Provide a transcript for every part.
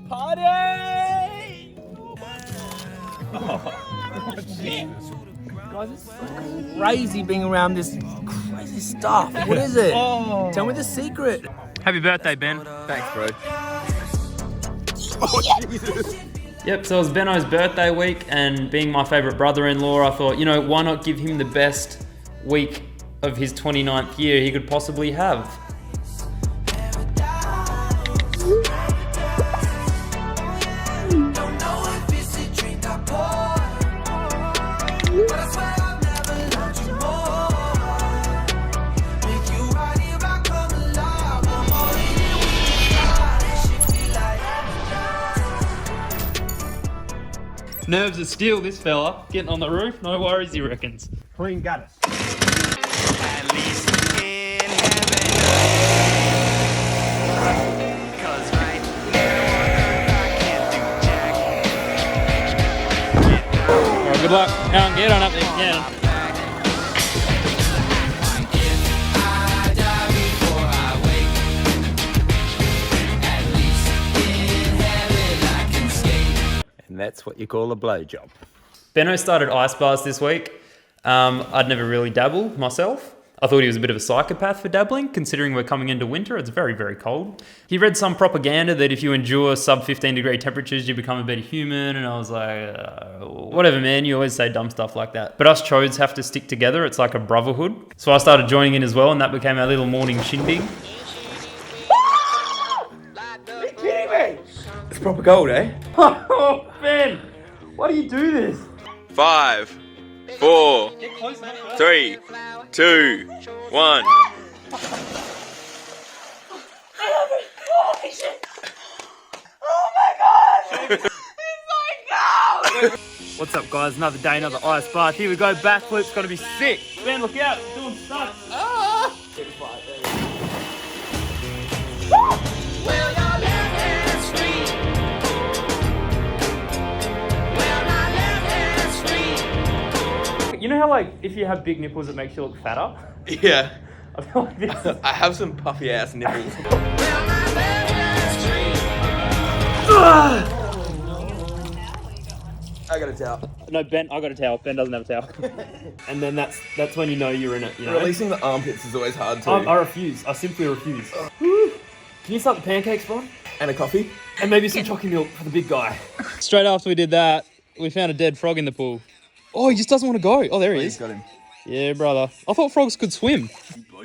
Party! Oh, Jesus. Guys, it's so crazy being around this crazy stuff. What is it? Oh. Tell me the secret. Happy birthday, Ben. Thanks, bro. Oh, Jesus. Yep, so it was Benno's birthday week, and being my favourite brother-in-law, I thought, you know, why not give him the best week of his 29th year he could possibly have? Nerves of steel, this fella. Getting on the roof, no worries, he reckons. Clean gutters. At least in heaven. 'Cause right now I can't do jack. Alright, good luck. Get on up there, yeah. If I die before I wake, at least in heaven I can skate. And that's what you call a blowjob. Benno started ice bars this week. I'd never really dabbled myself. I thought he was a bit of a psychopath for dabbling, considering we're coming into winter. It's very, very cold. He read some propaganda that if you endure sub 15 degree temperatures, you become a better human. And I was like, whatever, man. You always say dumb stuff like that. But us chodes have to stick together. It's like a brotherhood. So I started joining in as well, and that became our little morning shindig. Are you kidding me? It's proper cold, eh? Oh, Ben, why do you do this? 5, 4, 3, 2, 1. Holy shit! Oh my god! It's so cold! What's up, guys? Another day, another ice bath. Here we go. Backflip's gonna be sick. Ben, look out. Doing stunts. Well, your left-hand street. Well, my left-hand street. You know how, like, if you have big nipples, it makes you look fatter? Yeah, I feel like this is... I have some puffy ass nipples. Well, my left-hand street. I got a towel. No, Ben, I got a towel. Ben doesn't have a towel. And then that's when you know you're in it, you know? Releasing the armpits is always hard too. I refuse. I simply refuse. Woo. Can you start the pancakes, Bron? And a coffee. And maybe some chocolate milk for the big guy. Straight after we did that, we found a dead frog in the pool. Oh, he just doesn't want to go. Oh, there he is. Got him. Yeah, brother. I thought frogs could swim.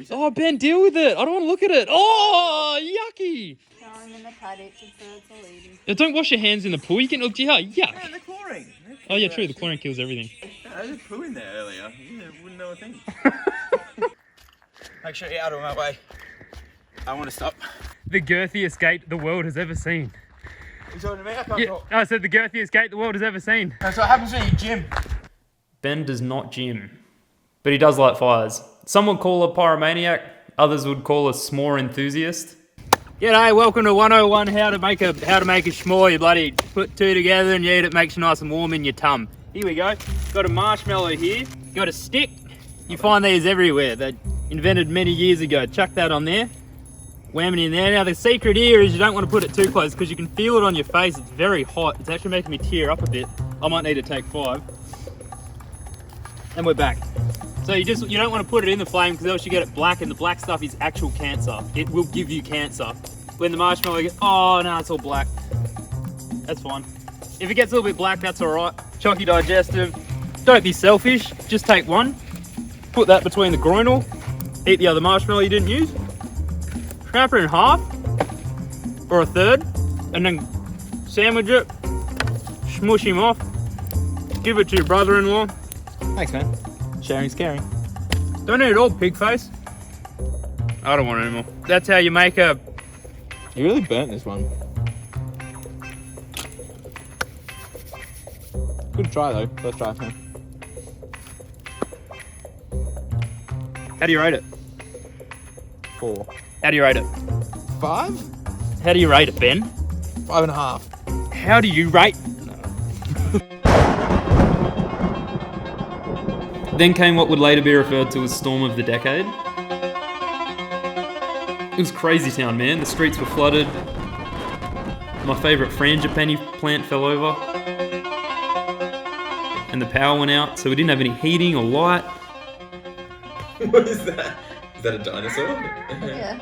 Oh, Ben, deal with it. I don't want to look at it. Oh, yucky. Throw them in the paddock and birds will eat them. Yeah, don't wash your hands in the pool. You can look, yuck. Yeah, the chlorine. Oh, yeah, true. The chlorine kills everything. I just poo in there earlier. You wouldn't know a thing. Make sure you're out of my way. I want to stop. The girthiest gate the world has ever seen. You talking to me? I can't Yeah, talk. I said the girthiest gate the world has ever seen. That's what happens when you gym. Ben does not gym, but he does light fires. Some would call a pyromaniac, others would call a s'more enthusiast. G'day, welcome to 101 how to make a s'more. You bloody put two together and you eat it, makes you nice and warm in your tum. Here we go. Got a marshmallow here, got a stick. You find these everywhere. They're invented many years ago. Chuck that on there. Wham it in there. Now the secret here is you don't want to put it too close because you can feel it on your face. It's very hot. It's actually making me tear up a bit. I might need to take 5. And we're back. So you don't want to put it in the flame because else you get it black, and the black stuff is actual cancer. It will give you cancer. When the marshmallow gets, oh no, it's all black. That's fine. If it gets a little bit black, that's all right. Chalky digestive. Don't be selfish. Just take one. Put that between the groinal. Eat the other marshmallow you didn't use. Snap it in half or a third, and then sandwich it. Smush him off. Give it to your brother-in-law. Thanks, man. Sharing's caring. Don't eat it all, pig face. I don't want it anymore. That's how you make a... You really burnt this one. Good try though. First try. Huh? How do you rate it? 4. How do you rate it? 5? How do you rate it, Ben? 5.5. How do you rate... Then came what would later be referred to as Storm of the Decade. It was crazy town, man. The streets were flooded. My favourite frangipani plant fell over. And the power went out, so we didn't have any heating or light. What is that? Is that a dinosaur? Yeah.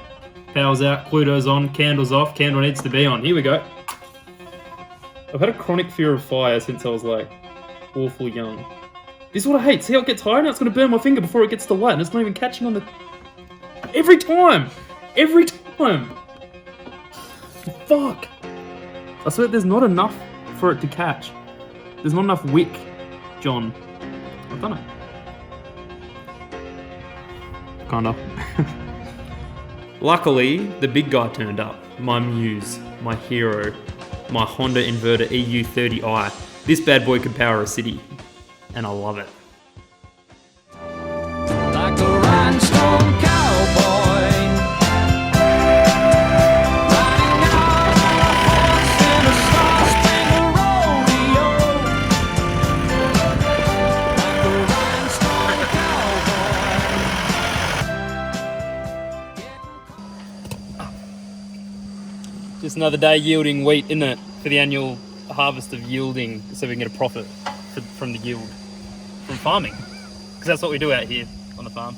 Power's out, Cluedo's on, candle's off, candle needs to be on. Here we go. I've had a chronic fear of fire since I was like awful young. This is what I hate. See how it gets higher now? It's going to burn my finger before it gets to light, and it's not even catching on the... Every time! Every time! Fuck! I swear there's not enough for it to catch. There's not enough wick, John. I've done it. Kinda. Luckily, the big guy turned up. My muse, my hero, my Honda Inverter EU30i. This bad boy could power a city, and I love it. Like a rhinestone cowboy, riding out on a horse in a star-spangled rodeo. Like a rhinestone cowboy. Just another day yielding wheat, isn't it? For the annual harvest of yielding, so we can get a profit from the yield from farming, because that's what we do out here on the farm.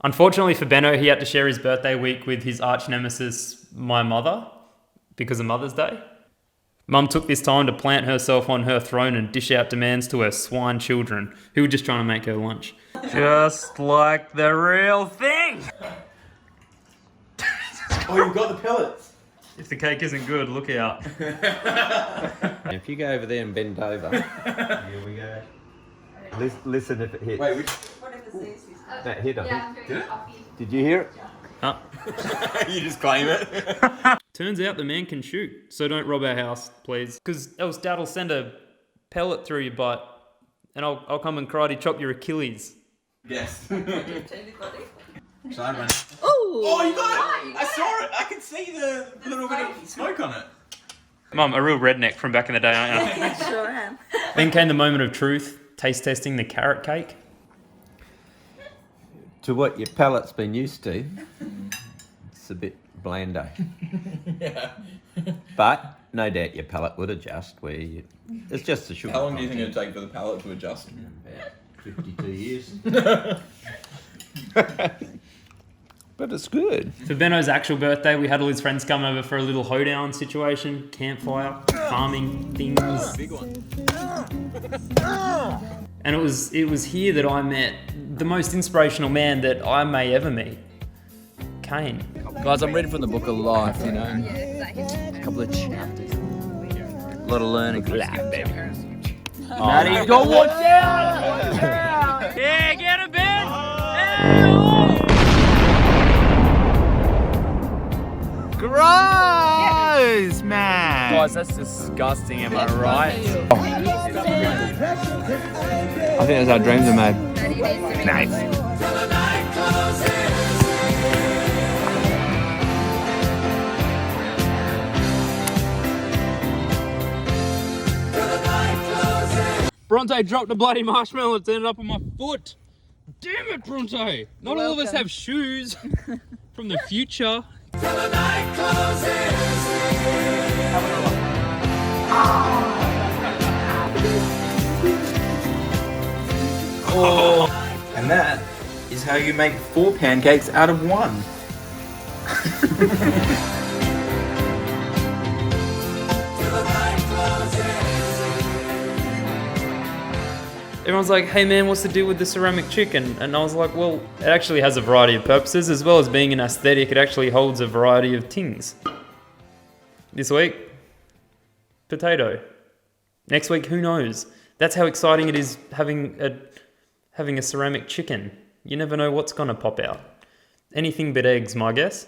Unfortunately for Benno, he had to share his birthday week with his arch nemesis, my mother, because of Mother's Day. Mum took this time to plant herself on her throne and dish out demands to her swine children, who were just trying to make her lunch. Just like the real thing! Oh, you've got the pellets. If the cake isn't good, look out. If you go over there and bend over, here we go. Listen if it hits. Wait, which... That hit, I think. Yeah. Did it? Did you hear it? Huh? You just claim it. Turns out the man can shoot, so don't rob our house, please. Because else Dad will send a pellet through your butt, and I'll come and karate chop your Achilles. Yes. Shall I run? Oh, you got it! I saw it! I could see the little bit of smoke on it. Mum, a real redneck from back in the day, aren't you? Sure am. Then came the moment of truth, taste testing the carrot cake. To what your palate's been used to, it's a bit blando. Yeah. But no doubt your palate would adjust where you... It's just the sugar. How long do you think content. it'd take for the palate to adjust? About 52 years. But it's good. For Benno's actual birthday, we had all his friends come over for a little hoedown situation, campfire, farming things. Big one. And it was here that I met the most inspirational man that I may ever meet, Kane. Guys, I'm reading from the book of life, you know. A couple of chapters. A lot of learning. Maddie, go watch out! Yeah, get a bed! Gross, man! Guys, that's disgusting, am I right? I think that's how dreams are made. Nice. Bronte dropped a bloody marshmallow and turned it up on my foot. Damn it, Bronte! Not all of us have shoes from the future. And that is how you make 4 pancakes out of 1. Everyone's like, hey man, what's the deal with the ceramic chicken? And I was like, well, it actually has a variety of purposes, as well as being an aesthetic, it actually holds a variety of things. This week, potato. Next week, who knows? That's how exciting it is having a ceramic chicken. You never know what's gonna pop out. Anything but eggs, my guess.